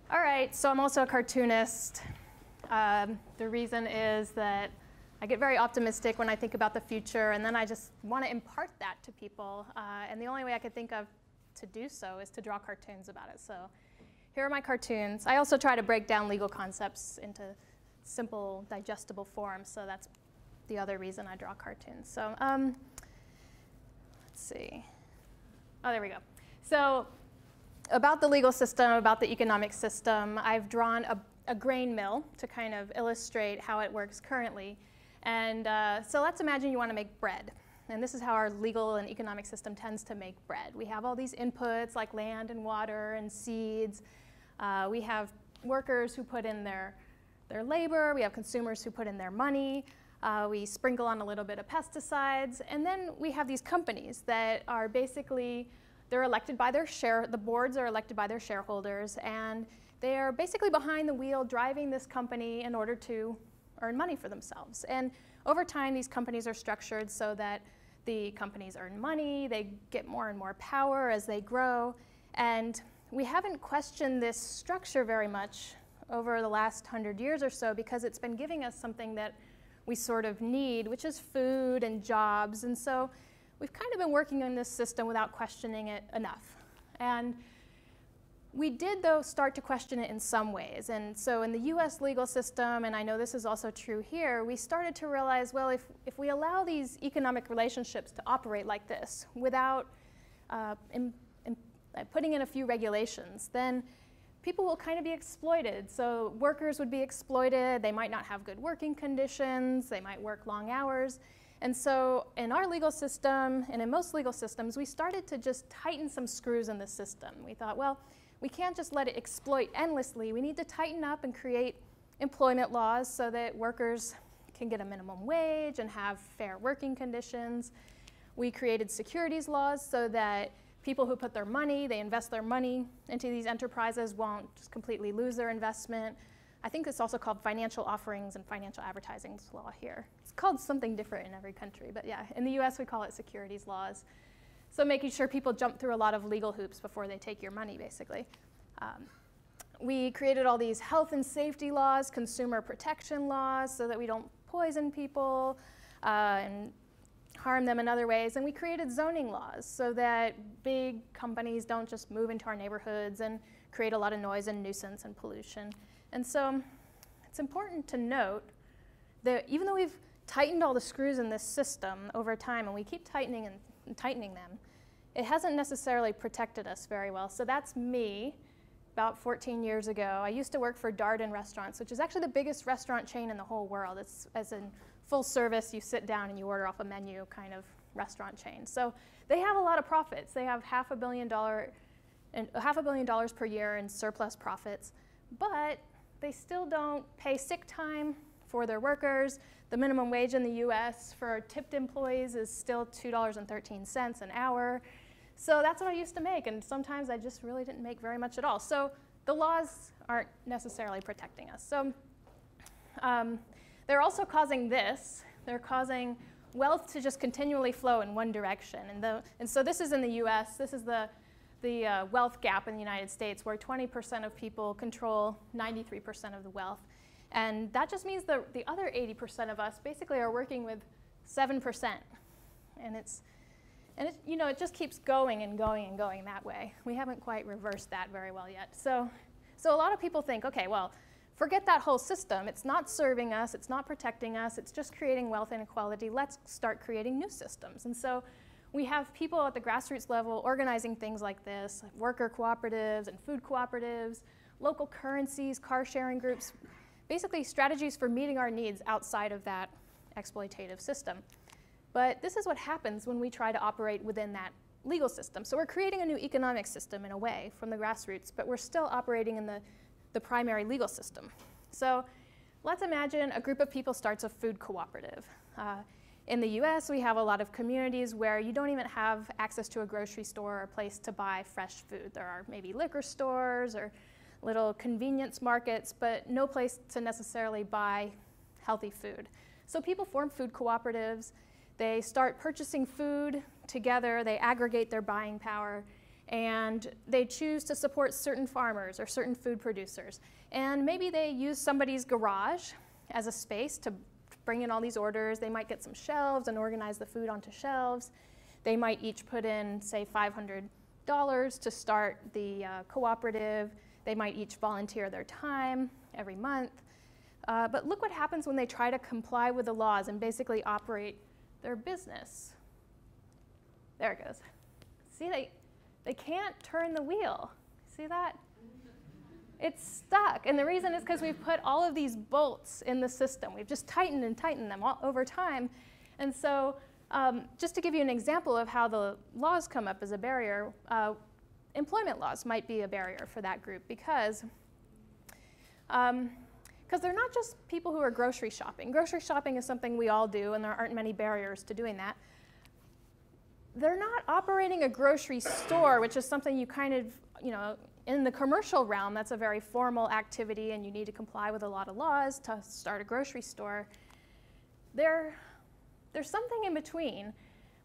All right, so I'm also a cartoonist. The reason is that I get very optimistic when I think about the future, and then I just want to impart that to people. And the only way I could think of to do so is to draw cartoons about it. So here are my cartoons. I also try to break down legal concepts into simple, digestible forms, so that's the other reason I draw cartoons. So let's see. Oh, there we go. So about the legal system, about the economic system, I've drawn a grain mill to kind of illustrate how it works currently. And so let's imagine you want to make bread. And this is how our legal and economic system tends to make bread. We have all these inputs like land and water and seeds. We have workers who put in their labor. We have consumers who put in their money. We sprinkle on a little bit of pesticides. And then we have these companies that are basically, they're elected by the boards are elected by their shareholders, and they are basically behind the wheel driving this company in order to earn money for themselves. And over time, these companies are structured so that the companies earn money, they get more and more power as they grow, and we haven't questioned this structure very much over the last 100 years or so because it's been giving us something that we sort of need, which is food and jobs. And so we've kind of been working on this system without questioning it enough. And we did, though, start to question it in some ways. And so in the US legal system, and I know this is also true here, we started to realize, well, if we allow these economic relationships to operate like this without putting in a few regulations, then people will kind of be exploited. So workers would be exploited. They might not have good working conditions. They might work long hours. And so in our legal system, and in most legal systems, we started to just tighten some screws in the system. We thought, well, we can't just let it exploit endlessly. We need to tighten up and create employment laws so that workers can get a minimum wage and have fair working conditions. We created securities laws so that people who put their money, they invest their money into these enterprises won't just completely lose their investment. I think it's also called financial offerings and financial advertising law here. It's called something different in every country, but yeah, in the US we call it securities laws. So making sure people jump through a lot of legal hoops before they take your money, basically. We created all these health and safety laws, consumer protection laws, so that we don't poison people and harm them in other ways. And we created zoning laws so that big companies don't just move into our neighborhoods and create a lot of noise and nuisance and pollution. And so it's important to note that even though we've tightened all the screws in this system over time, and we keep tightening and tightening them, it hasn't necessarily protected us very well. So that's me about 14 years ago. I used to work for Darden Restaurants, which is actually the biggest restaurant chain in the whole world. It's as in full service, you sit down and you order off a menu kind of restaurant chain. So they have a lot of profits. They have $500 million per year in surplus profits, but they still don't pay sick time for their workers. The minimum wage in the US for tipped employees is still $2.13 an hour. So that's what I used to make, and sometimes I just really didn't make very much at all. So the laws aren't necessarily protecting us. So they're also causing this. They're causing wealth to just continually flow in one direction. And so this is in the US. This is the wealth gap in the United States, where 20% of people control 93% of the wealth. And that just means that the other 80% of us basically are working with 7%. And it just keeps going and going and going that way. We haven't quite reversed that very well yet. So a lot of people think, okay, well, forget that whole system. It's not serving us. It's not protecting us. It's just creating wealth inequality. Let's start creating new systems. And so we have people at the grassroots level organizing things like this, like worker cooperatives and food cooperatives, local currencies, car sharing groups, basically strategies for meeting our needs outside of that exploitative system. But this is what happens when we try to operate within that legal system. So we're creating a new economic system in a way from the grassroots, but we're still operating in the primary legal system. So let's imagine a group of people starts a food cooperative. In the US, we have a lot of communities where you don't even have access to a grocery store or a place to buy fresh food. There are maybe liquor stores or little convenience markets, but no place to necessarily buy healthy food. So people form food cooperatives. They start purchasing food together. They aggregate their buying power, and they choose to support certain farmers or certain food producers. And maybe they use somebody's garage as a space to bring in all these orders. They might get some shelves and organize the food onto shelves. They might each put in, say, $500 to start the cooperative. They might each volunteer their time every month. But look what happens when they try to comply with the laws and basically operate their business. There it goes. See, they can't turn the wheel. See that? It's stuck. And the reason is because we've put all of these bolts in the system. We've just tightened and tightened them all over time. And so just to give you an example of how the laws come up as a barrier, employment laws might be a barrier for that group because they're not just people who are grocery shopping. Grocery shopping is something we all do, and there aren't many barriers to doing that. They're not operating a grocery store, which is something you kind of, in the commercial realm, that's a very formal activity, and you need to comply with a lot of laws to start a grocery store. There's something in between.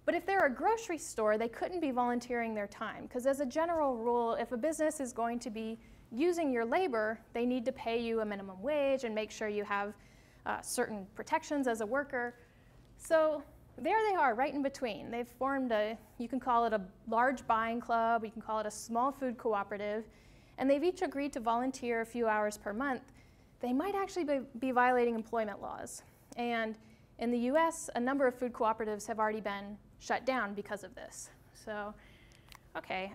But if they're a grocery store, they couldn't be volunteering their time, because as a general rule, if a business is going to be using your labor, they need to pay you a minimum wage and make sure you have certain protections as a worker. So there they are, right in between. They've formed you can call it a large buying club, you can call it a small food cooperative, and they've each agreed to volunteer a few hours per month. They might actually be violating employment laws. And in the US, a number of food cooperatives have already been shut down because of this. So, okay.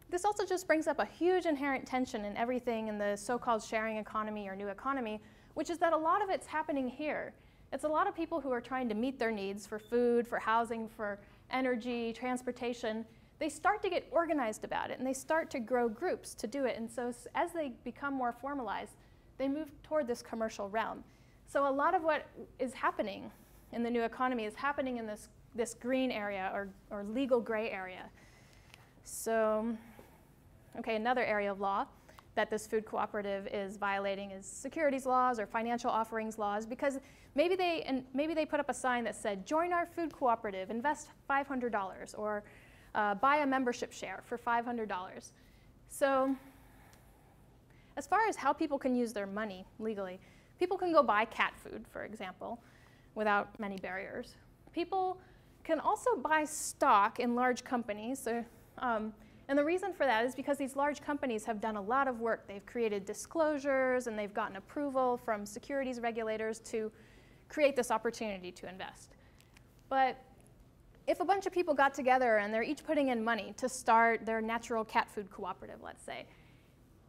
This also just brings up a huge inherent tension in everything in the so-called sharing economy or new economy, which is that a lot of it's happening here. It's a lot of people who are trying to meet their needs for food, for housing, for energy, transportation. They start to get organized about it, and they start to grow groups to do it. And so as they become more formalized, they move toward this commercial realm. So a lot of what is happening in the new economy is happening in this green area or legal gray area. So, okay, another area of law that this food cooperative is violating is securities laws or financial offerings laws, because maybe they put up a sign that said, join our food cooperative, invest $500, or buy a membership share for $500. So as far as how people can use their money legally, people can go buy cat food, for example, without many barriers. People can also buy stock in large companies. So, and the reason for that is because these large companies have done a lot of work. They've created disclosures, and they've gotten approval from securities regulators to create this opportunity to invest. But if a bunch of people got together and they're each putting in money to start their natural cat food cooperative, let's say,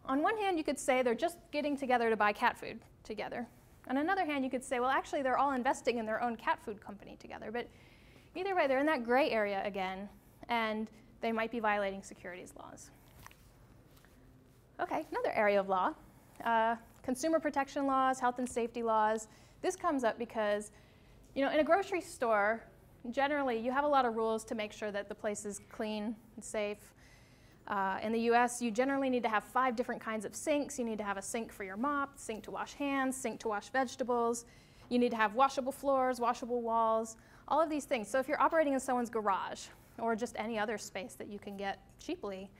on one hand, you could say they're just getting together to buy cat food together. On another hand, you could say, well, actually, they're all investing in their own cat food company together. But either way, they're in that gray area again, and they might be violating securities laws. Okay, another area of law, consumer protection laws, health and safety laws. This comes up because, in a grocery store, generally, you have a lot of rules to make sure that the place is clean and safe. In the US, you generally need to have 5 different kinds of sinks. You need to have a sink for your mop, sink to wash hands, sink to wash vegetables. You need to have washable floors, washable walls, all of these things. So if you're operating in someone's garage or just any other space that you can get cheaply,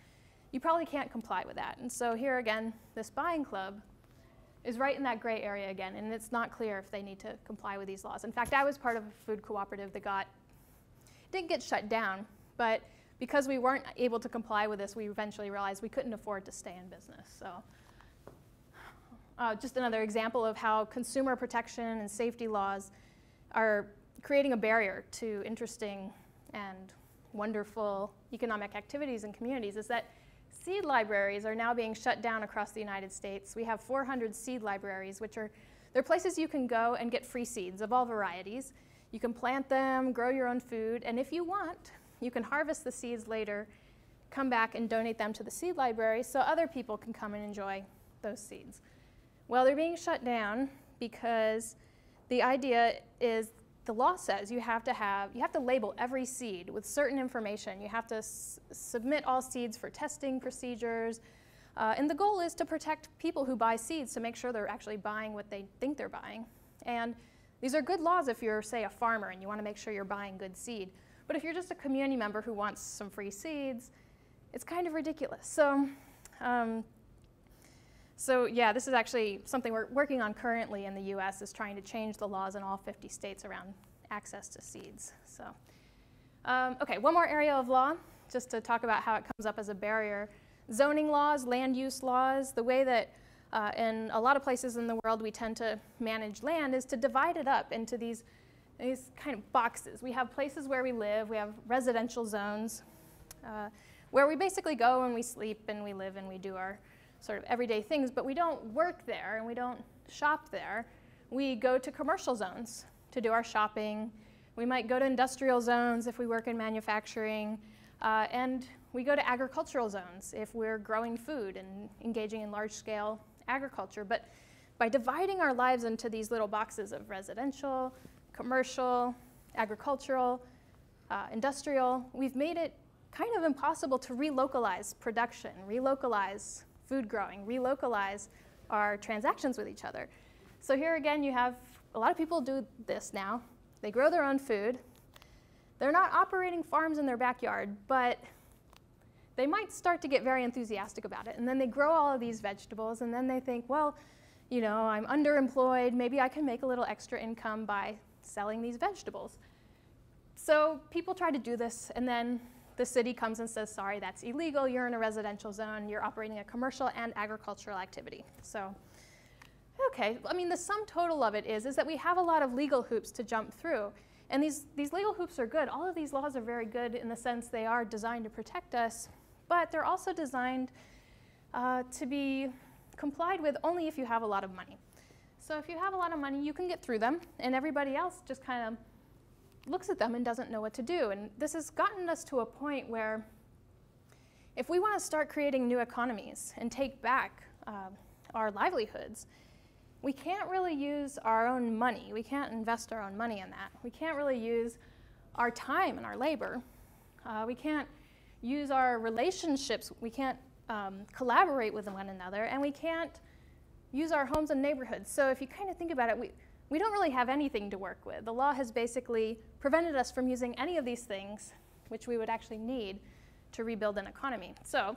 you probably can't comply with that. And so here again, this buying club is right in that gray area again, and it's not clear if they need to comply with these laws. In fact, I was part of a food cooperative that didn't get shut down, but because we weren't able to comply with this, we eventually realized we couldn't afford to stay in business. So just another example of how consumer protection and safety laws are creating a barrier to interesting and wonderful economic activities in communities is that seed libraries are now being shut down across the United States. We have 400 seed libraries, they're places you can go and get free seeds of all varieties. You can plant them, grow your own food, and if you want, you can harvest the seeds later, come back and donate them to the seed library so other people can come and enjoy those seeds. Well, they're being shut down because the idea is the law says you have to label every seed with certain information. You have to submit all seeds for testing procedures. And the goal is to protect people who buy seeds to make sure they're actually buying what they think they're buying. And these are good laws if you're, say, a farmer and you want to make sure you're buying good seed. But if you're just a community member who wants some free seeds, it's kind of ridiculous. So yeah, this is actually something we're working on currently in the US, is trying to change the laws in all 50 states around access to seeds. So, okay, one more area of law, just to talk about how it comes up as a barrier. Zoning laws, land use laws, the way that in a lot of places in the world we tend to manage land is to divide it up into these kind of boxes. We have places where we live, we have residential zones, where we basically go and we sleep and we live and we do our sort of everyday things, but we don't work there and we don't shop there. We go to commercial zones to do our shopping. We might go to industrial zones if we work in manufacturing, and we go to agricultural zones if we're growing food and engaging in large-scale agriculture. But by dividing our lives into these little boxes of residential, commercial, agricultural, industrial, we've made it kind of impossible to relocalize production, relocalize food growing, relocalize our transactions with each other. So here again, you have a lot of people do this now. They grow their own food. They're not operating farms in their backyard, but they might start to get very enthusiastic about it. And then they grow all of these vegetables, and then they think, well, you know, I'm underemployed. Maybe I can make a little extra income by selling these vegetables. So people try to do this, and then the city comes and says, sorry, that's illegal. You're in a residential zone. You're operating a commercial and agricultural activity. So, okay, I mean, the sum total of it is that we have a lot of legal hoops to jump through. And these legal hoops are good. All of these laws are very good in the sense they are designed to protect us, but they're also designed to be complied with only if you have a lot of money. So if you have a lot of money, you can get through them, and everybody else just kind of looks at them and doesn't know what to do. And this has gotten us to a point where if we want to start creating new economies and take back our livelihoods, we can't really use our own money. We can't invest our own money in that. We can't really use our time and our labor. We can't use our relationships. We can't collaborate with one another, and we can't use our homes and neighborhoods. So if you kind of think about it, we don't really have anything to work with. The law has basically prevented us from using any of these things, which we would actually need to rebuild an economy. So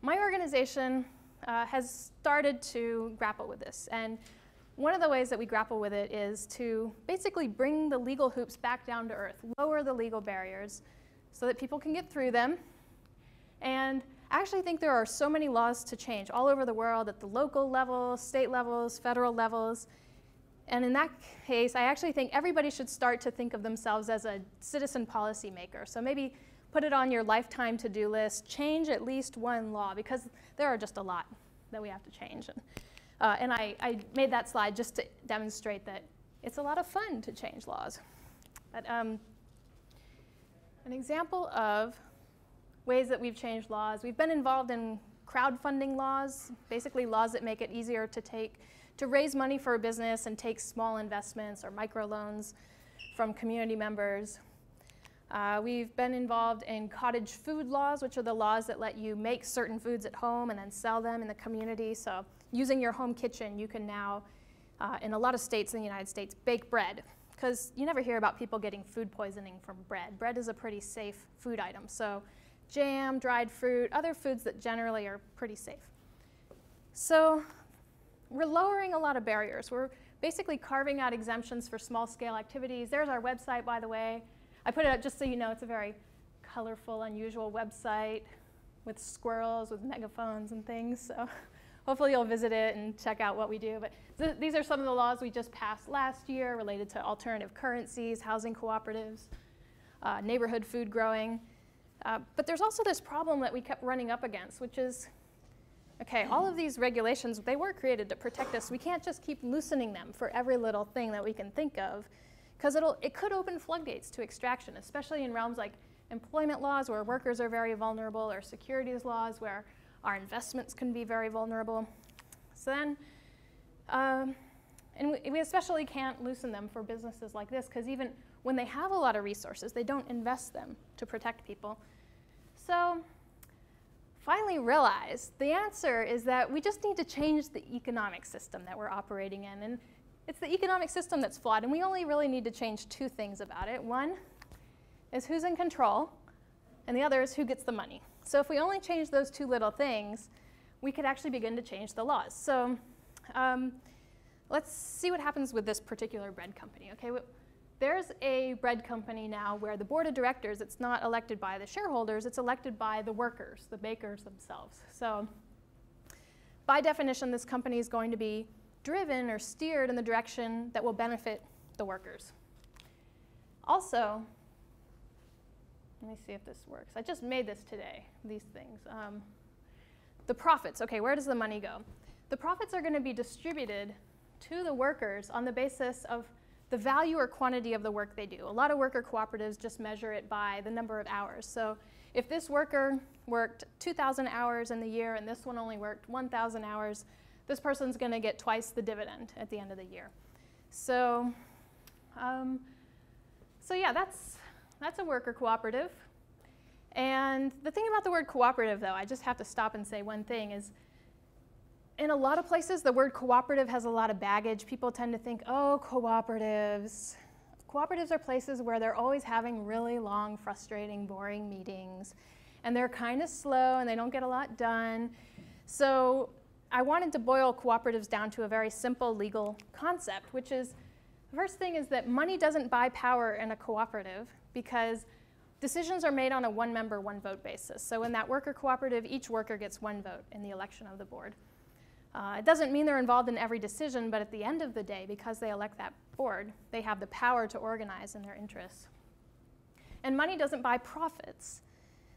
my organization has started to grapple with this. And one of the ways that we grapple with it is to basically bring the legal hoops back down to earth, lower the legal barriers so that people can get through them. And I actually think there are so many laws to change all over the world at the local level, state levels, federal levels. And in that case, I actually think everybody should start to think of themselves as a citizen policymaker. So maybe put it on your lifetime to-do list, change at least one law, because there are just a lot that we have to change. And I made that slide just to demonstrate that it's a lot of fun to change laws. But an example of ways that we've changed laws, we've been involved in crowdfunding laws, basically laws that make it easier to raise money for a business and take small investments or microloans from community members. We've been involved in cottage food laws, which are the laws that let you make certain foods at home and then sell them in the community. So using your home kitchen, you can now, in a lot of states in the United States, bake bread. Because you never hear about people getting food poisoning from bread. Bread is a pretty safe food item. So jam, dried fruit, other foods that generally are pretty safe. So we're lowering a lot of barriers. We're basically carving out exemptions for small-scale activities. There's our website, by the way. I put it up just so you know it's a very colorful, unusual website with squirrels, with megaphones and things. So hopefully you'll visit it and check out what we do. But these are some of the laws we just passed last year related to alternative currencies, housing cooperatives, neighborhood food growing. But there's also this problem that we kept running up against, which is, okay, all of these regulations, they were created to protect us. We can't just keep loosening them for every little thing that we can think of, because it could open floodgates to extraction, especially in realms like employment laws where workers are very vulnerable, or securities laws where our investments can be very vulnerable. So then, and we especially can't loosen them for businesses like this, because even when they have a lot of resources, they don't invest them to protect people. So finally realized the answer is that we just need to change the economic system that we're operating in. And it's the economic system that's flawed, and we only really need to change two things about it. One, is who's in control, and the other is who gets the money. So if we only change those two little things, we could actually begin to change the laws. So let's see what happens with this particular bread company. Okay, there's a bread company now where the board of directors, it's not elected by the shareholders, it's elected by the workers, the bakers themselves. So by definition, this company is going to be driven or steered in the direction that will benefit the workers. Also, let me see if this works. I just made this today, these things. The profits, okay, where does the money go? The profits are going to be distributed to the workers on the basis of the value or quantity of the work they do. A lot of worker cooperatives just measure it by the number of hours. So if this worker worked 2,000 hours in the year and this one only worked 1,000 hours, this person's going to get twice the dividend at the end of the year. So, yeah, that's a worker cooperative. And the thing about the word cooperative, though, I just have to stop and say one thing, is in a lot of places, the word cooperative has a lot of baggage. People tend to think, oh, cooperatives. Cooperatives are places where they're always having really long, frustrating, boring meetings. And they're kind of slow, and they don't get a lot done. So I wanted to boil cooperatives down to a very simple legal concept, which is, the first thing is that money doesn't buy power in a cooperative because decisions are made on a one-member, one-vote basis. So in that worker cooperative, each worker gets one vote in the election of the board. It doesn't mean they're involved in every decision, but at the end of the day, because they elect that board, they have the power to organize in their interests. And money doesn't buy profits.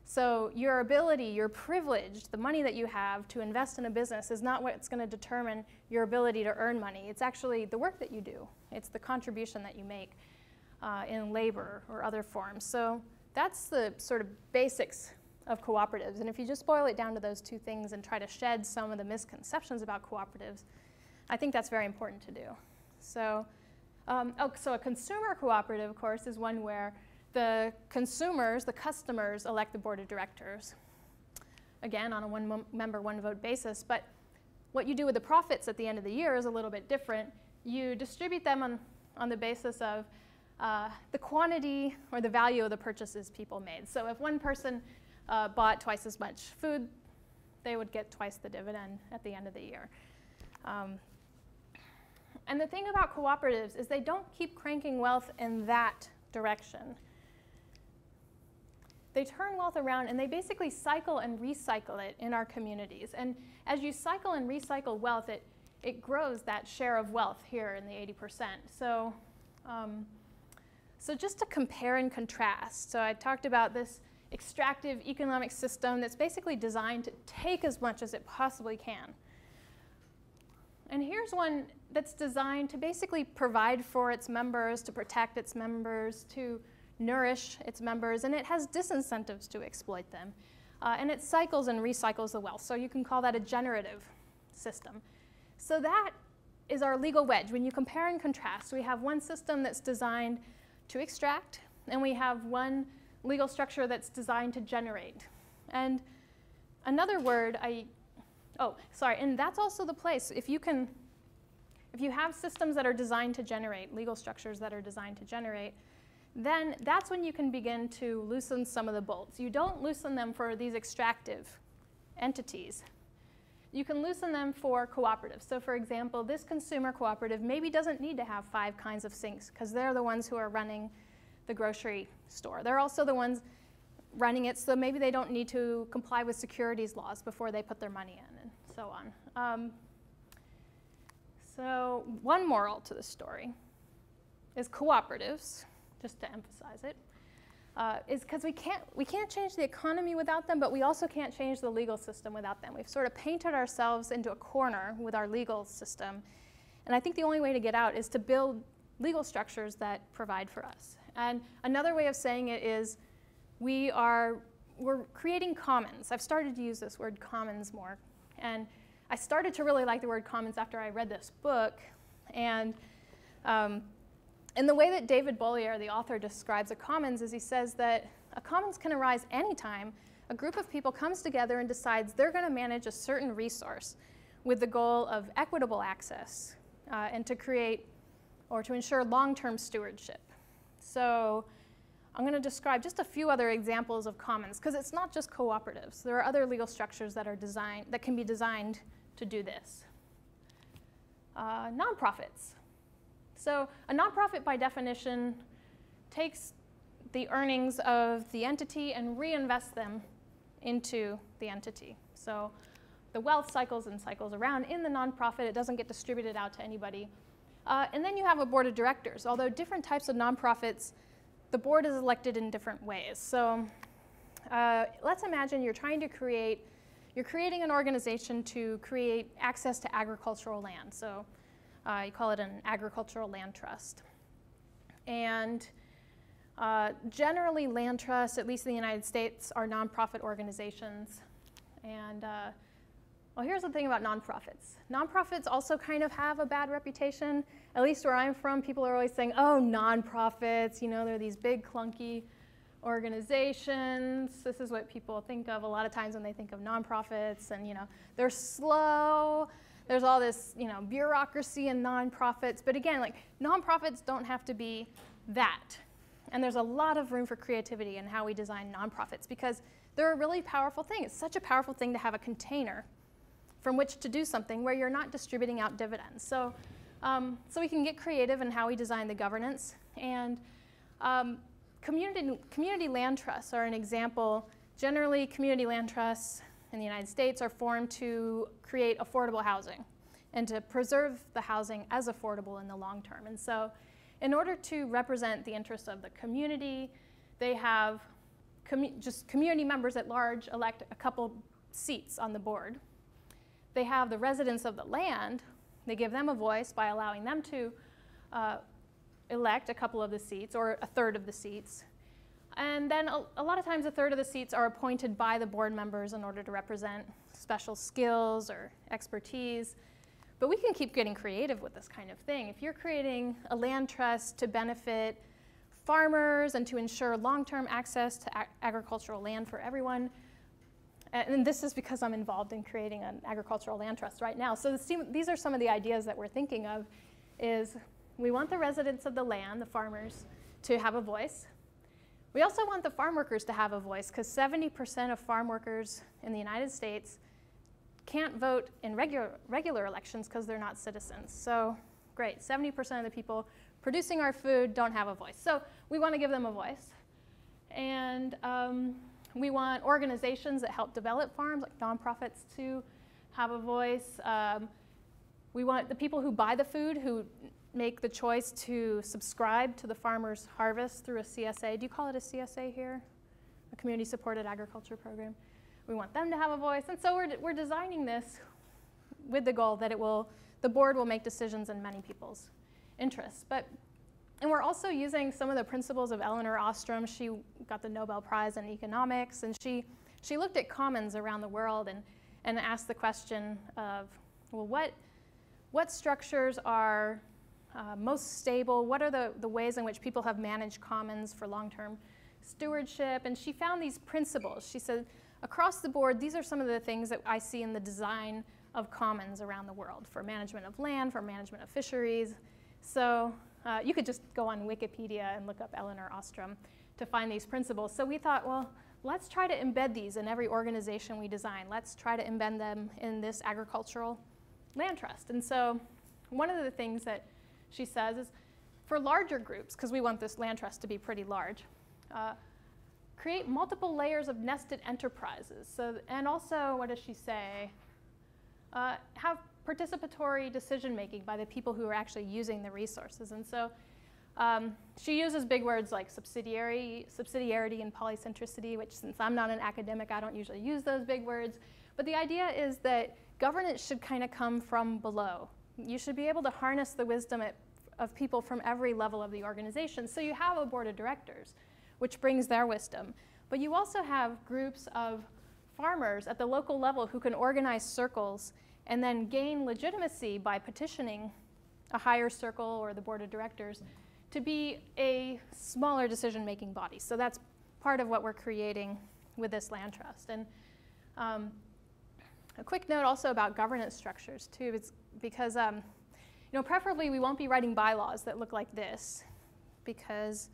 So your ability, your privilege, the money that you have to invest in a business is not what's going to determine your ability to earn money. It's actually the work that you do. It's the contribution that you make in labor or other forms. So that's the sort of basics of cooperatives. And if you just boil it down to those two things and try to shed some of the misconceptions about cooperatives, I think that's very important to do. So, so a consumer cooperative, of course, is one where the consumers, the customers, elect the board of directors, again, on a one-member, one-vote basis. But what you do with the profits at the end of the year is a little bit different. You distribute them on the basis of the quantity or the value of the purchases people made. So if one person bought twice as much food, they would get twice the dividend at the end of the year. And the thing about cooperatives is they don't keep cranking wealth in that direction. They turn wealth around and they basically cycle and recycle it in our communities. And as you cycle and recycle wealth, it grows that share of wealth here in the 80%. So, so just to compare and contrast, so I talked about this extractive economic system that's basically designed to take as much as it possibly can. And here's one that's designed to basically provide for its members, to protect its members, to nourish its members, and it has disincentives to exploit them. And it cycles and recycles the wealth. So you can call that a generative system. So that is our legal wedge. When you compare and contrast, we have one system that's designed to extract, and we have one legal structure that's designed to generate. And another word, and that's also the place. If you have systems that are designed to generate, legal structures that are designed to generate, then that's when you can begin to loosen some of the bolts. You don't loosen them for these extractive entities. You can loosen them for cooperatives. So for example, this consumer cooperative maybe doesn't need to have 5 kinds of sinks because they're the ones who are running the grocery store. They're also the ones running it, so maybe they don't need to comply with securities laws before they put their money in, and so on. So one moral to the story is cooperatives, just to emphasize it, is because we can't change the economy without them, but we also can't change the legal system without them. We've sort of painted ourselves into a corner with our legal system, and I think the only way to get out is to build legal structures that provide for us. And another way of saying it is we're creating commons. I've started to use this word commons more. And I started to really like the word commons after I read this book. And in the way that David Bowie Era, the author, describes a commons is he says that a commons can arise anytime a group of people comes together and decides they're going to manage a certain resource with the goal of equitable access and to create or to ensure long-term stewardship. So I'm going to describe just a few other examples of commons, because it's not just cooperatives. There are other legal structures that can be designed to do this. Nonprofits. So a nonprofit, by definition, takes the earnings of the entity and reinvests them into the entity. So the wealth cycles and cycles around in the nonprofit. It doesn't get distributed out to anybody. And then you have a board of directors. Although different types of nonprofits, the board is elected in different ways. So let's imagine you're creating an organization to create access to agricultural land. So you call it an agricultural land trust. And generally land trusts, at least in the United States, are nonprofit organizations. And well, here's the thing about nonprofits. Nonprofits also kind of have a bad reputation. At least where I'm from, people are always saying, oh, nonprofits, you know, they're these big, clunky organizations. This is what people think of a lot of times when they think of nonprofits. And, you know, they're slow. There's all this, you know, bureaucracy in nonprofits. But again, like, nonprofits don't have to be that. And there's a lot of room for creativity in how we design nonprofits, because they're a really powerful thing. It's such a powerful thing to have a container from which to do something where you're not distributing out dividends. So, so we can get creative in how we design the governance. And community land trusts are an example. Generally, community land trusts in the United States are formed to create affordable housing and to preserve the housing as affordable in the long term. And so in order to represent the interests of the community, they have just community members at large elect a couple seats on the board. They have the residents of the land. They give them a voice by allowing them to elect a couple of the seats, or a third of the seats. And then a lot of times a third of the seats are appointed by the board members in order to represent special skills or expertise. But we can keep getting creative with this kind of thing. If you're creating a land trust to benefit farmers and to ensure long-term access to agricultural land for everyone, and this is because I'm involved in creating an agricultural land trust right now. So these are some of the ideas that we're thinking of. Is we want the residents of the land, the farmers, to have a voice. We also want the farm workers to have a voice, because 70% of farm workers in the United States can't vote in regular elections because they're not citizens. So great, 70% of the people producing our food don't have a voice. So we want to give them a voice. And we want organizations that help develop farms, like nonprofits, to have a voice. We want the people who buy the food, who make the choice to subscribe to the farmer's harvest through a CSA. Do you call it a CSA here? A community-supported agriculture program. We want them to have a voice. And so we're designing this with the goal that the board will make decisions in many people's interests. And we're also using some of the principles of Elinor Ostrom. She got the Nobel Prize in economics, and she looked at commons around the world and asked the question of, well, what structures are most stable? What are the ways in which people have managed commons for long-term stewardship? And she found these principles. She said, across the board, these are some of the things that I see in the design of commons around the world for management of land, for management of fisheries. So you could just go on Wikipedia and look up Elinor Ostrom to find these principles. So we thought, well, let's try to embed these in every organization we design. Let's try to embed them in this agricultural land trust. And so one of the things that she says is, for larger groups, because we want this land trust to be pretty large, create multiple layers of nested enterprises. So, and also, what does she say? Have participatory decision-making by the people who are actually using the resources. And so she uses big words like subsidiarity and polycentricity, which, since I'm not an academic, I don't usually use those big words. But the idea is that governance should kind of come from below. You should be able to harness the wisdom of people from every level of the organization. So you have a board of directors, which brings their wisdom. But you also have groups of farmers at the local level who can organize circles and then gain legitimacy by petitioning a higher circle or the board of directors to be a smaller decision-making body. So that's part of what we're creating with this land trust. And a quick note also about governance structures too, it's because preferably we won't be writing bylaws that look like this, because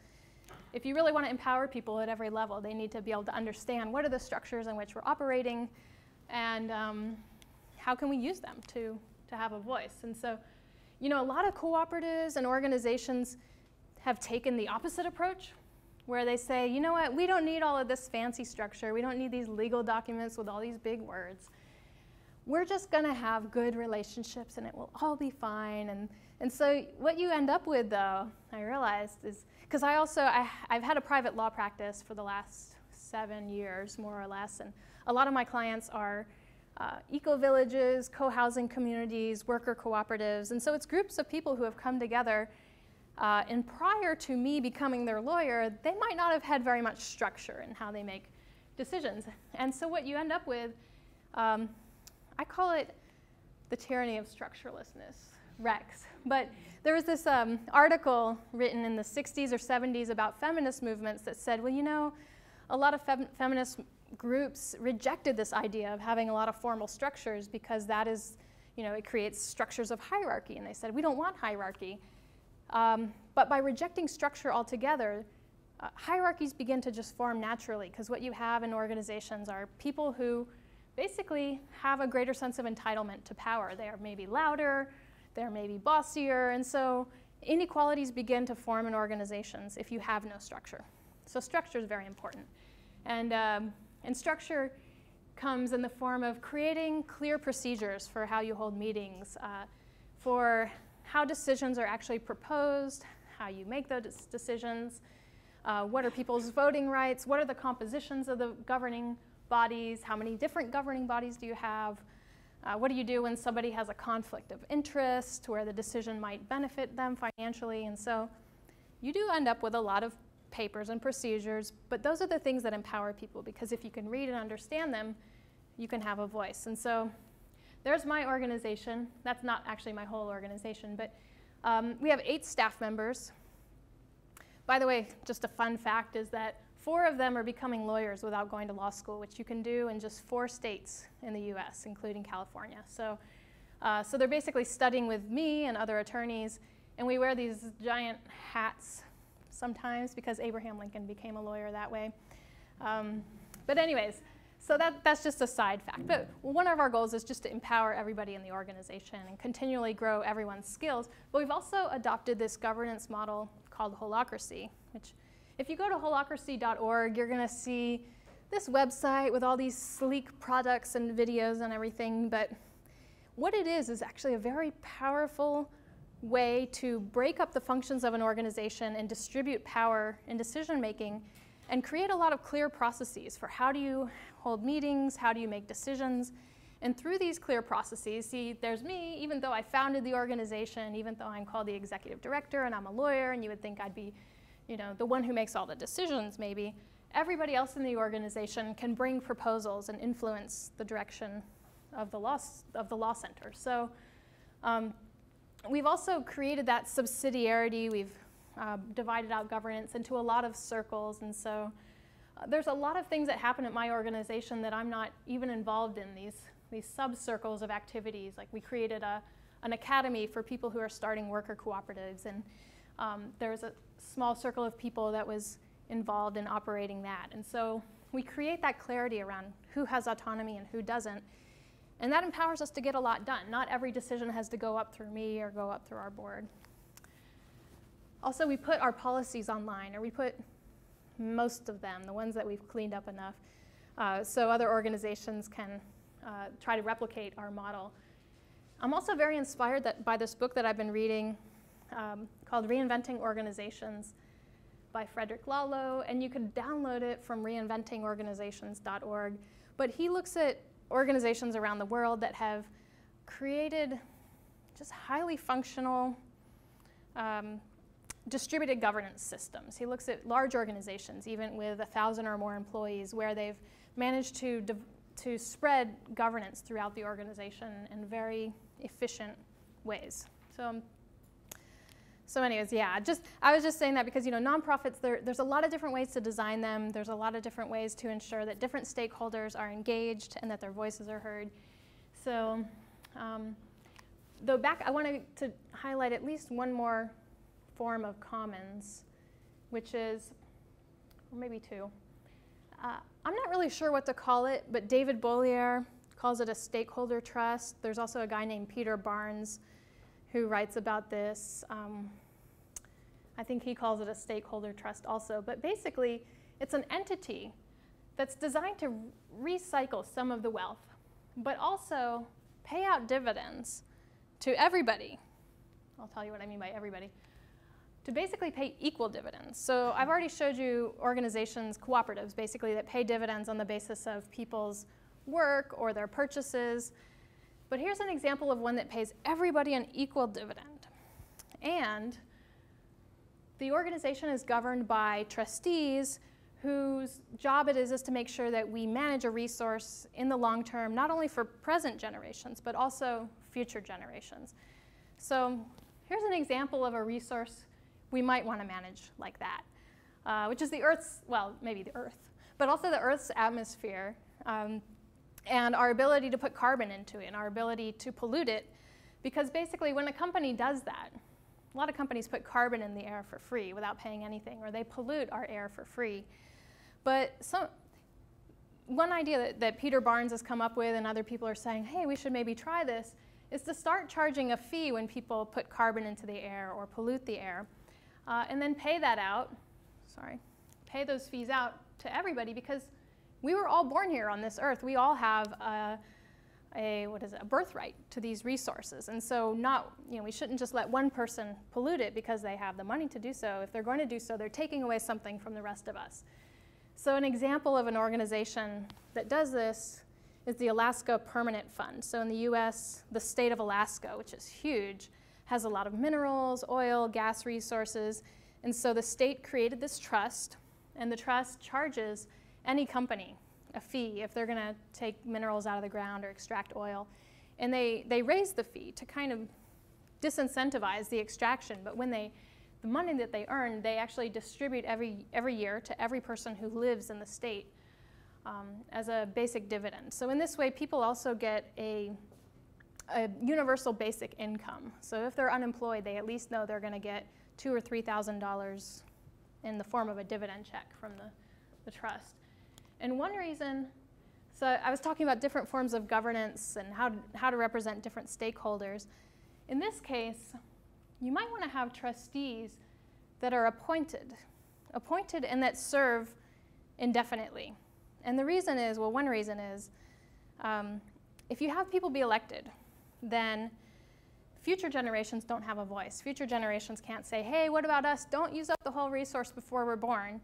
if you really want to empower people at every level, they need to be able to understand what are the structures in which we're operating, and how can we use them to have a voice. And so, you know, a lot of cooperatives and organizations have taken the opposite approach, where they say, you know what, we don't need all of this fancy structure. We don't need these legal documents with all these big words. We're just going to have good relationships and it will all be fine. And so what you end up with, though, I realized, is because I've had a private law practice for the last 7 years, more or less, and a lot of my clients are eco-villages, co-housing communities, worker cooperatives, and so it's groups of people who have come together. And prior to me becoming their lawyer, they might not have had very much structure in how they make decisions. And so what you end up with, I call it the tyranny of structurelessness, Rex. But there was this article written in the 60s or 70s about feminist movements that said, well, you know, a lot of feminist groups rejected this idea of having a lot of formal structures because that is, you know, it creates structures of hierarchy. And they said, we don't want hierarchy. But by rejecting structure altogether, hierarchies begin to just form naturally, because what you have in organizations are people who basically have a greater sense of entitlement to power. They are maybe louder, they're maybe bossier, and so inequalities begin to form in organizations if you have no structure. So structure is very important. And structure comes in the form of creating clear procedures for how you hold meetings, for how decisions are actually proposed, how you make those decisions, what are people's voting rights, what are the compositions of the governing bodies, how many different governing bodies do you have, what do you do when somebody has a conflict of interest where the decision might benefit them financially. And so you do end up with a lot of papers and procedures, but those are the things that empower people, because if you can read and understand them, you can have a voice. And so there's my organization. That's not actually my whole organization, but we have 8 staff members. By the way, just a fun fact is that 4 of them are becoming lawyers without going to law school, which you can do in just 4 states in the US, including California. So they're basically studying with me and other attorneys, and we wear these giant hats sometimes because Abraham Lincoln became a lawyer that way. But anyways, so that's just a side fact. But one of our goals is just to empower everybody in the organization and continually grow everyone's skills. But we've also adopted this governance model called holacracy, which if you go to holacracy.org, you're going to see this website with all these sleek products and videos and everything. But what it is actually a very powerful way to break up the functions of an organization and distribute power in decision making and create a lot of clear processes for how do you hold meetings, how do you make decisions. And through these clear processes, see, there's me, even though I founded the organization, even though I'm called the executive director and I'm a lawyer, and you would think I'd be, you know, the one who makes all the decisions maybe. Everybody else in the organization can bring proposals and influence the direction of the law center. So we've also created that subsidiarity. We've divided out governance into a lot of circles, and so there's a lot of things that happen at my organization that I'm not even involved in, these sub-circles of activities. Like we created an academy for people who are starting worker cooperatives, and there was a small circle of people that was involved in operating that. And so we create that clarity around who has autonomy and who doesn't, and that empowers us to get a lot done. Not every decision has to go up through me or go up through our board. Also, we put our policies online, or we put most of them, the ones that we've cleaned up enough, so other organizations can try to replicate our model. I'm also very inspired by this book that I've been reading called Reinventing Organizations by Frederick Lalo, and you can download it from reinventingorganizations.org. But he looks at organizations around the world that have created just highly functional distributed governance systems. He looks at large organizations, even with 1,000 or more employees, where they've managed to spread governance throughout the organization in very efficient ways. So anyways, yeah, I was just saying that because, you know, nonprofits, there's a lot of different ways to design them. There's a lot of different ways to ensure that different stakeholders are engaged and that their voices are heard. So, though I wanted to highlight at least one more form of commons, which is or maybe 2. I'm not really sure what to call it, but David Bowie Era calls it a stakeholder trust. There's also a guy named Peter Barnes who writes about this. I think he calls it a stakeholder trust also. But basically, it's an entity that's designed to recycle some of the wealth, but also pay out dividends to everybody. I'll tell you what I mean by everybody. To basically pay equal dividends. So I've already showed you organizations, cooperatives, basically, that pay dividends on the basis of people's work or their purchases. But here's an example of one that pays everybody an equal dividend. And the organization is governed by trustees whose job it is to make sure that we manage a resource in the long term, not only for present generations, but also future generations. So here's an example of a resource we might want to manage like that, which is the Earth's, well, maybe the Earth, but also the Earth's atmosphere and our ability to put carbon into it and our ability to pollute it. Because basically when a company does that, a lot of companies put carbon in the air for free without paying anything, or they pollute our air for free. But one idea that Peter Barnes has come up with and other people are saying, hey, we should maybe try this, is to start charging a fee when people put carbon into the air or pollute the air. And then pay that out, pay those fees out to everybody, because we were all born here on this earth. We all have a birthright to these resources. And so we shouldn't just let one person pollute it because they have the money to do so. If they're going to do so, they're taking away something from the rest of us. So an example of an organization that does this is the Alaska Permanent Fund. So in the US, the state of Alaska, which is huge, has a lot of minerals, oil, gas resources, and so the state created this trust, and the trust charges any company a fee if they're going to take minerals out of the ground or extract oil, and they raise the fee to kind of disincentivize the extraction, but when the money that they earn, they actually distribute every year to every person who lives in the state as a basic dividend. So in this way, people also get a universal basic income. So if they're unemployed, they at least know they're going to get $2,000 or $3,000 in the form of a dividend check from the trust. And one reason, so I was talking about different forms of governance and how to represent different stakeholders. In this case, you might want to have trustees that are appointed and that serve indefinitely. And the reason is, well, one reason is, if you have people be elected, then future generations don't have a voice. Future generations can't say, hey, what about us? Don't use up the whole resource before we're born.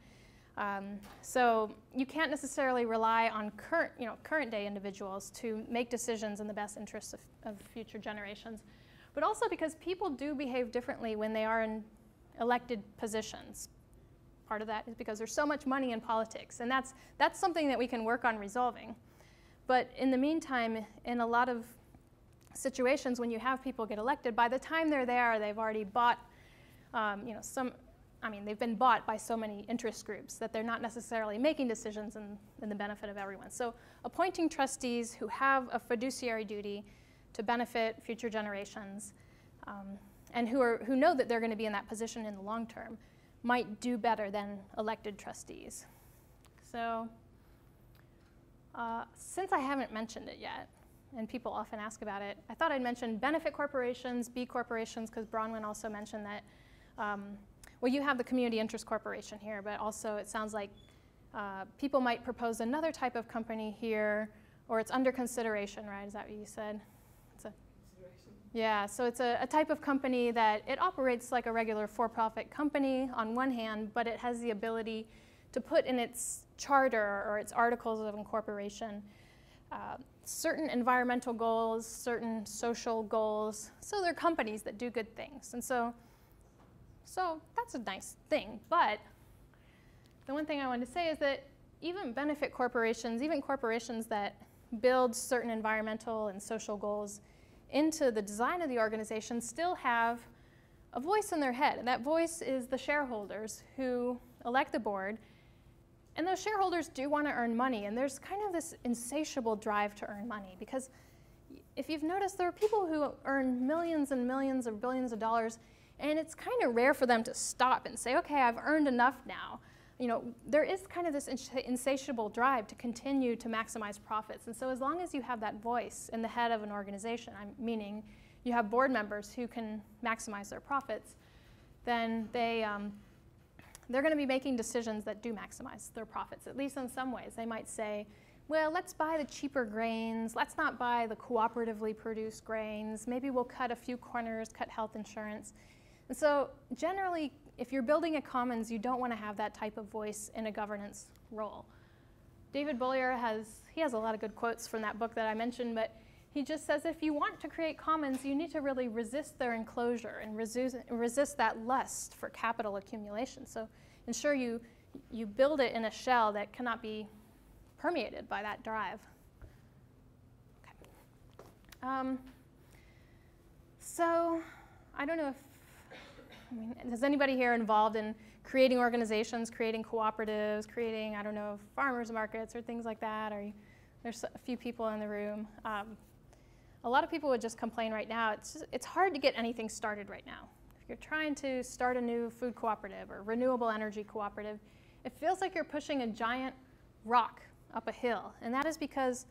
So you can't necessarily rely on current day individuals to make decisions in the best interests of future generations. But also because people do behave differently when they are in elected positions. Part of that is because there's so much money in politics, and that's something that we can work on resolving. But in the meantime, in a lot of situations when you have people get elected, by the time they're there, they've already bought, they've been bought by so many interest groups that they're not necessarily making decisions in the benefit of everyone. So appointing trustees who have a fiduciary duty to benefit future generations and who know that they're going to be in that position in the long term might do better than elected trustees. So since I haven't mentioned it yet, and people often ask about it, I thought I'd mention benefit corporations, B corporations, because Bronwyn also mentioned that, well, you have the community interest corporation here, but also it sounds like people might propose another type of company here, or it's under consideration, right? Is that what you said? Yeah, so it's a type of company that it operates like a regular for-profit company on one hand, but it has the ability to put in its charter or its articles of incorporation certain environmental goals, certain social goals. So they're companies that do good things. And so that's a nice thing. But the one thing I wanted to say is that even benefit corporations, even corporations that build certain environmental and social goals into the design of the organization, still have a voice in their head. And that voice is the shareholders who elect the board. And those shareholders do want to earn money, and there's kind of this insatiable drive to earn money, because if you've noticed, there are people who earn millions and millions or billions of dollars, and it's kind of rare for them to stop and say, okay, I've earned enough now. there is kind of this insatiable drive to continue to maximize profits. And so as long as you have that voice in the head of an organization, meaning you have board members who can maximize their profits, then they're going to be making decisions that do maximize their profits, at least in some ways. They might say, well, let's buy the cheaper grains. Let's not buy the cooperatively produced grains. Maybe we'll cut a few corners, cut health insurance. And so generally, if you're building a commons, you don't want to have that type of voice in a governance role. David Bowie Era has a lot of good quotes from that book that I mentioned, but he just says if you want to create commons, you need to really resist their enclosure and resist that lust for capital accumulation. So ensure you build it in a shell that cannot be permeated by that drive. Okay. So I don't know if, is anybody here involved in creating organizations, creating cooperatives, creating, I don't know, farmers markets or things like that? There's a few people in the room. A lot of people would just complain right now. It's hard to get anything started right now. If you're trying to start a new food cooperative or renewable energy cooperative, it feels like you're pushing a giant rock up a hill. And that is because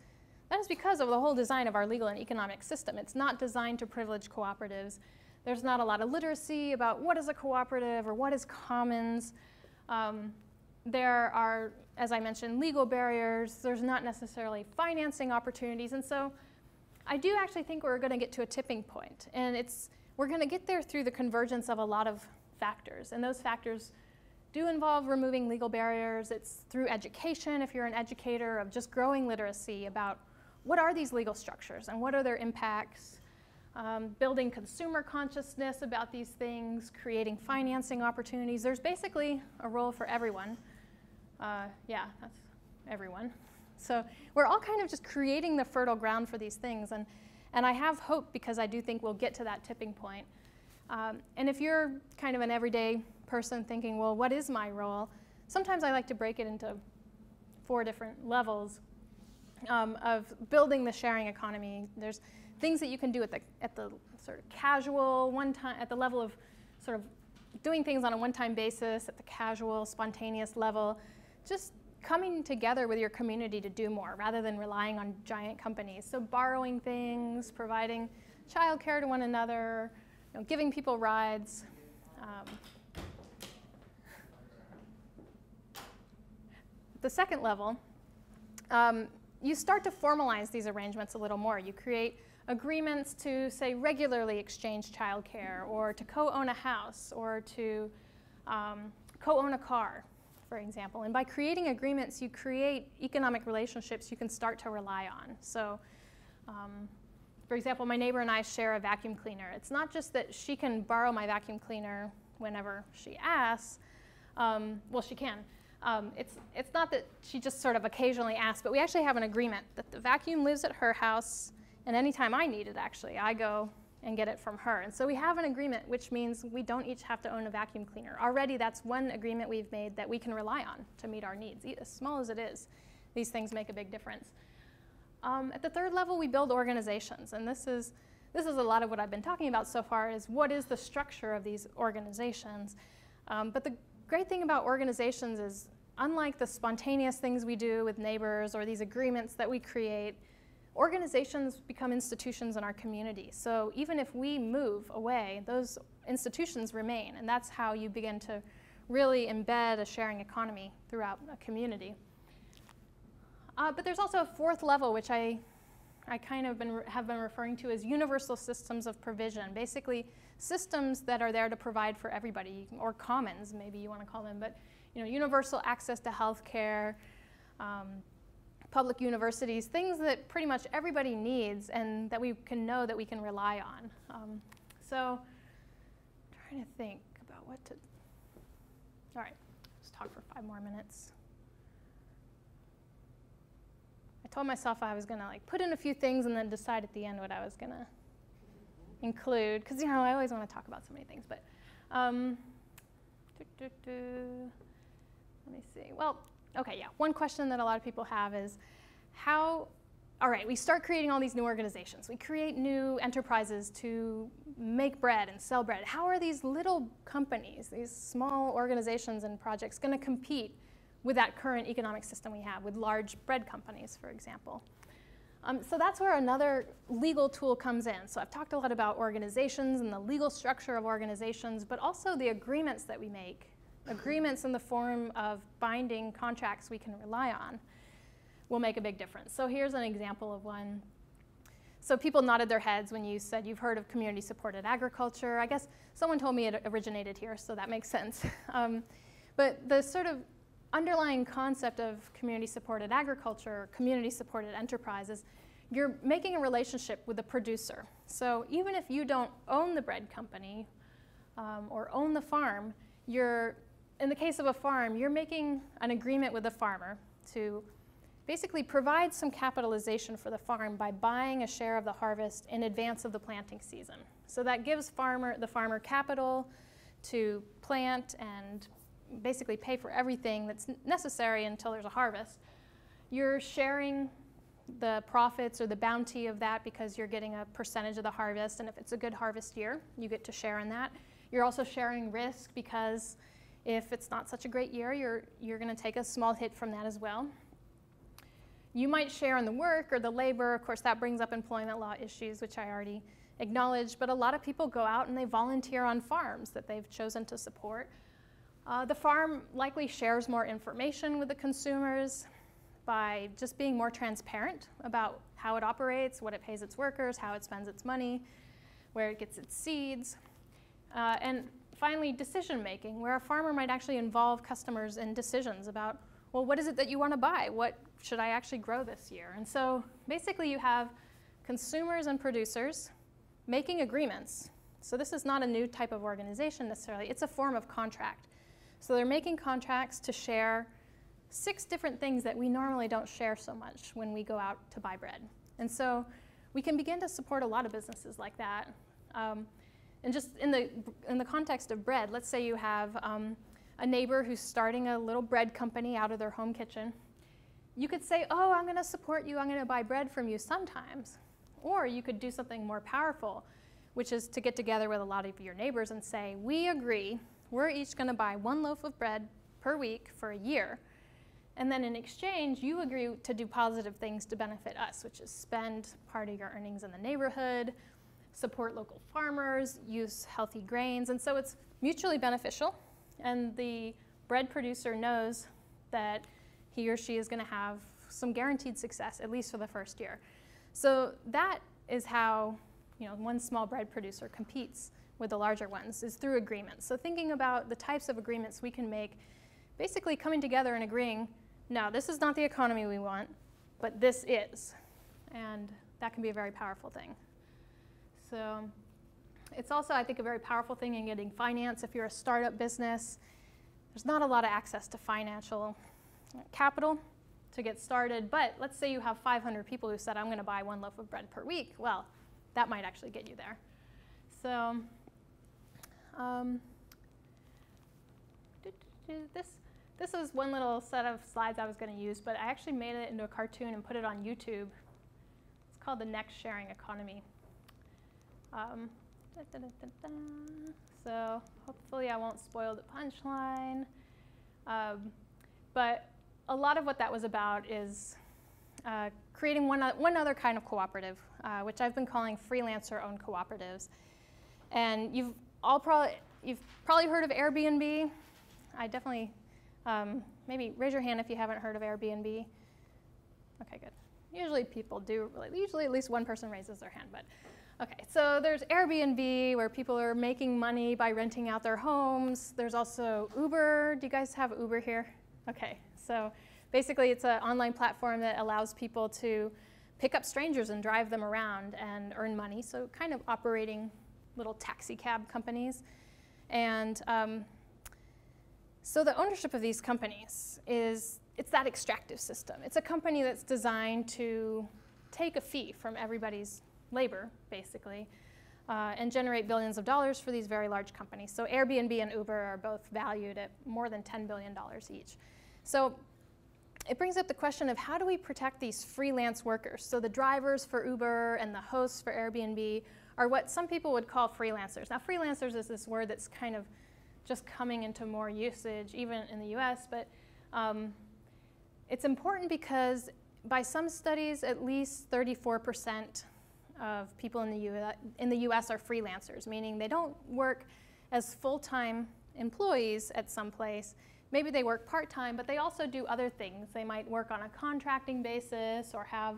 of the whole design of our legal and economic system. It's not designed to privilege cooperatives. There's not a lot of literacy about what is a cooperative or what is commons. There are, as I mentioned, legal barriers. There's not necessarily financing opportunities. And so I do actually think we're going to get to a tipping point. And we're going to get there through the convergence of a lot of factors. And those factors do involve removing legal barriers. It's through education, if you're an educator, of just growing literacy about what are these legal structures and what are their impacts. Building consumer consciousness about these things, creating financing opportunities. There's basically a role for everyone. Yeah, that's everyone. So we're all kind of just creating the fertile ground for these things. And I have hope because I do think we'll get to that tipping point. And if you're kind of an everyday person thinking, well, what is my role? Sometimes I like to break it into 4 different levels of building the sharing economy. There's things that you can do at the sort of casual, at the level of sort of doing things on a one-time basis, at the casual, spontaneous level, just coming together with your community to do more rather than relying on giant companies. So borrowing things, providing childcare to one another, giving people rides. The second level, you start to formalize these arrangements a little more. You create agreements to, say, regularly exchange childcare, or to co-own a house, or to co-own a car, for example. And by creating agreements, you create economic relationships you can start to rely on. So, for example, my neighbor and I share a vacuum cleaner. It's not just that she can borrow my vacuum cleaner whenever she asks. Well, she can. It's not that she just sort of occasionally asks, but we actually have an agreement that the vacuum lives at her house. And anytime I need it, actually, I go and get it from her. And so we have an agreement, which means we don't each have to own a vacuum cleaner. Already, that's one agreement we've made that we can rely on to meet our needs, as small as it is. These things make a big difference. At the third level, we build organizations. And this is a lot of what I've been talking about so far, is what is the structure of these organizations. But the great thing about organizations is, unlike the spontaneous things we do with neighbors or these agreements that we create, organizations become institutions in our community. So even if we move away, those institutions remain. And that's how you begin to really embed a sharing economy throughout a community. But there's also a fourth level, which I kind of have been referring to as universal systems of provision. Basically, systems that are there to provide for everybody, or commons, maybe you want to call them. But universal access to health care, public universities, things that pretty much everybody needs and that we can know that we can rely on. So I'm trying to think about what to, all right, let's talk for 5 more minutes. I told myself I was gonna put in a few things and then decide at the end what I was gonna include, because I always want to talk about so many things, but let me see. Well, okay, yeah. One question that a lot of people have is, how all right, we start creating all these new organizations. We create new enterprises to make bread and sell bread. How are these little companies, these small organizations and projects, going to compete with that current economic system we have, with large bread companies, for example? So that's where another legal tool comes in. So I've talked a lot about organizations and the legal structure of organizations, but also the agreements that we make, agreements in the form of binding contracts we can rely on, will make a big difference. So here's an example of one. So people nodded their heads when you said you've heard of community-supported agriculture. I guess someone told me it originated here, so that makes sense. But the sort of underlying concept of community-supported agriculture, community-supported enterprises, you're making a relationship with the producer. So even if you don't own the bread company or own the farm, in the case of a farm, you're making an agreement with the farmer to basically provide some capitalization for the farm by buying a share of the harvest in advance of the planting season. So that gives the farmer capital to plant and basically pay for everything that's necessary until there's a harvest. You're sharing the profits or the bounty of that because you're getting a percentage of the harvest, and if it's a good harvest year, you get to share in that. You're also sharing risk because if it's not such a great year, you're going to take a small hit from that as well. You might share in the work or the labor. Of course, that brings up employment law issues, which I already acknowledged, but a lot of people go out and they volunteer on farms that they've chosen to support. The farm likely shares more information with the consumers by just being more transparent about how it operates, what it pays its workers, how it spends its money, where it gets its seeds. And finally, decision making, where a farmer might actually involve customers in decisions about, well, what is it that you want to buy? What should I actually grow this year? And so basically you have consumers and producers making agreements. So this is not a new type of organization necessarily. It's a form of contract. So they're making contracts to share 6 different things that we normally don't share so much when we go out to buy bread. And so we can begin to support a lot of businesses like that. And just in the context of bread, let's say you have a neighbor who's starting a little bread company out of their home kitchen. You could say, oh, I'm going to support you, I'm going to buy bread from you sometimes. Or you could do something more powerful, which is to get together with a lot of your neighbors and say, we agree, we're each going to buy 1 loaf of bread per week for a year. And then in exchange, you agree to do positive things to benefit us, which is spend part of your earnings in the neighborhood, support local farmers, use healthy grains. And so it's mutually beneficial. And the bread producer knows that he or she is going to have some guaranteed success, at least for the first year. So that is how one small bread producer competes with the larger ones, is through agreements. So thinking about the types of agreements we can make, basically coming together and agreeing, no, this is not the economy we want, but this is. And that can be a very powerful thing. So it's also, I think, a very powerful thing in getting finance. If you're a startup business, there's not a lot of access to financial capital to get started. But let's say you have 500 people who said, I'm going to buy 1 loaf of bread per week. Well, that might actually get you there. So this is one little set of slides I was going to use, but I actually made it into a cartoon and put it on YouTube. It's called the Next Sharing Economy. So hopefully I won't spoil the punchline. But a lot of what that was about is creating one other kind of cooperative, which I've been calling freelancer-owned cooperatives. And you've probably heard of Airbnb. I definitely, maybe raise your hand if you haven't heard of Airbnb. Okay, good. Usually people do, usually at least one person raises their hand, but okay. So there's Airbnb, where people are making money by renting out their homes. There's also Uber. Do you guys have Uber here? Okay, so basically it's an online platform that allows people to pick up strangers and drive them around and earn money, so kind of operating little taxi cab companies. And so the ownership of these companies it's that extractive system. It's a company that's designed to take a fee from everybody's labor, basically, and generate billions of dollars for these very large companies. So Airbnb and Uber are both valued at more than $10 billion each. So it brings up the question of how do we protect these freelance workers? So the drivers for Uber and the hosts for Airbnb are what some people would call freelancers. Now, freelancers is this word that's kind of just coming into more usage, even in the US, but it's important because by some studies, at least 34% of people in the US are freelancers, meaning they don't work as full-time employees at some place. Maybe they work part-time, but they also do other things. They might work on a contracting basis or have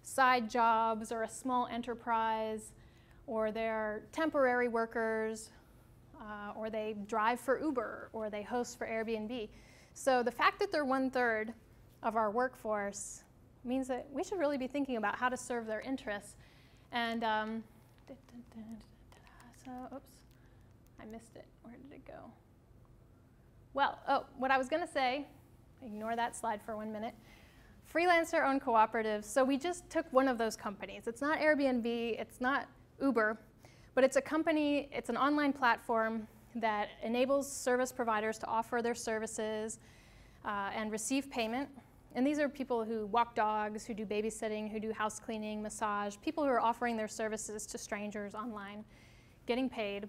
side jobs or a small enterprise, or they're temporary workers, or they drive for Uber, or they host for Airbnb. So the fact that they're 1/3 of our workforce means that we should really be thinking about how to serve their interests. And so, oops, I missed it. Where did it go? Well, what I was going to say, ignore that slide for 1 minute. Freelancer-owned cooperatives. So we just took one of those companies. It's not Airbnb, it's not Uber, but it's a company, it's an online platform that enables service providers to offer their services and receive payment. And these are people who walk dogs, who do babysitting, who do house cleaning, massage, people who are offering their services to strangers online, getting paid.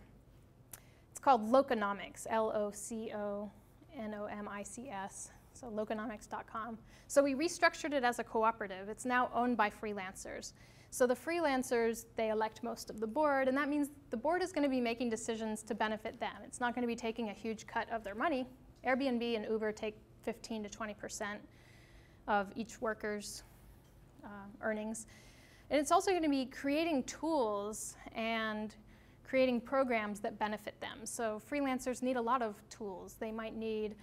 It's called Loconomics, Loconomics, so loconomics.com. So we restructured it as a cooperative. It's now owned by freelancers. So the freelancers, they elect most of the board, and that means the board is going to be making decisions to benefit them. It's not going to be taking a huge cut of their money. Airbnb and Uber take 15 to 20% of each worker's earnings. And it's also going to be creating tools and creating programs that benefit them. So freelancers need a lot of tools. They might need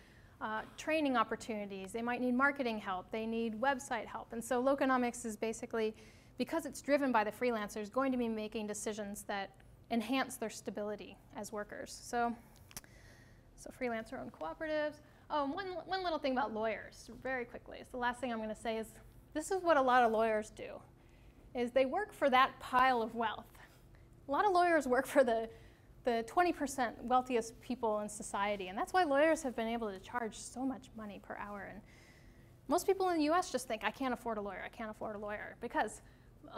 training opportunities. They might need marketing help. They need website help. And so Loconomics is basically, because it's driven by the freelancers, going to be making decisions that enhance their stability as workers. So freelancer-owned cooperatives. Oh, one little thing about lawyers, very quickly. It's the last thing I'm going to say is this is what a lot of lawyers do, is they work for that pile of wealth. A lot of lawyers work for the 20% wealthiest people in society, and that's why lawyers have been able to charge so much money per hour. And most people in the US just think, I can't afford a lawyer, I can't afford a lawyer, because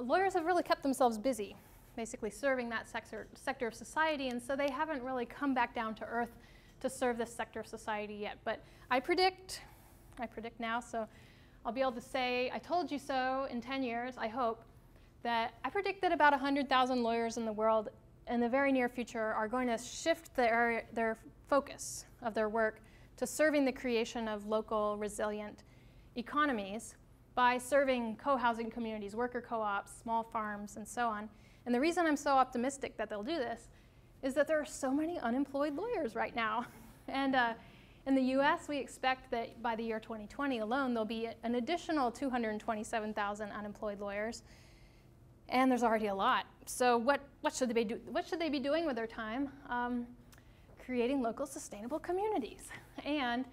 lawyers have really kept themselves busy, basically serving that sector of society, and so they haven't really come back down to earth to serve this sector of society yet. But I predict now, so I'll be able to say, I told you so in 10 years, I hope, that I predict that about 100,000 lawyers in the world in the very near future are going to shift their focus of their work to serving the creation of local, resilient economies by serving co-housing communities, worker co-ops, small farms, and so on. And the reason I'm so optimistic that they'll do this is that there are so many unemployed lawyers right now. And in the US, we expect that by the year 2020 alone, there'll be an additional 227,000 unemployed lawyers. And there's already a lot. So what should they be doing with their time? Creating local sustainable communities. And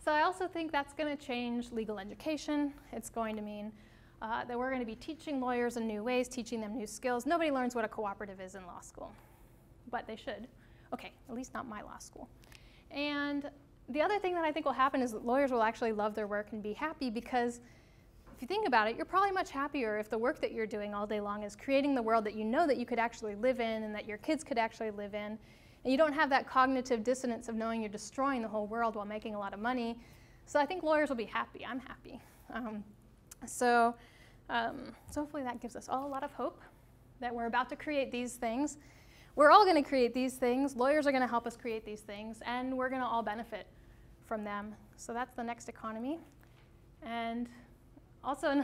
so I also think that's going to change legal education. It's going to mean that we're going to be teaching lawyers in new ways, teaching them new skills. Nobody learns what a cooperative is in law school, but they should. Okay, at least not my law school. And the other thing that I think will happen is that lawyers will actually love their work and be happy, because if you think about it, you're probably much happier if the work that you're doing all day long is creating the world that you know that you could actually live in and that your kids could actually live in. And you don't have that cognitive dissonance of knowing you're destroying the whole world while making a lot of money. So I think lawyers will be happy. I'm happy. So hopefully that gives us all a lot of hope that we're about to create these things. We're all going to create these things. Lawyers are going to help us create these things, and we're going to all benefit from them. So that's the next economy. And also,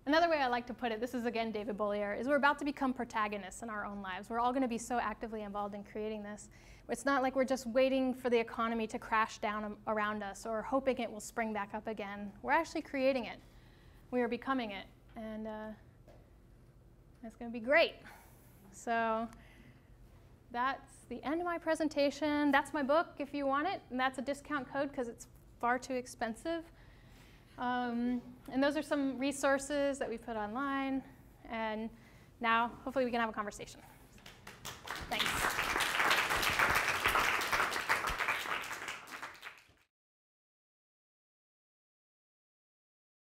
another way I like to put it, this is again David Bowie Era, is we're about to become protagonists in our own lives. We're all going to be so actively involved in creating this. It's not like we're just waiting for the economy to crash down around us or hoping it will spring back up again. We're actually creating it. We are becoming it. And it's going to be great. So that's the end of my presentation. That's my book if you want it. And that's a discount code because it's far too expensive. And those are some resources that we put online. And now, hopefully, we can have a conversation. Thanks.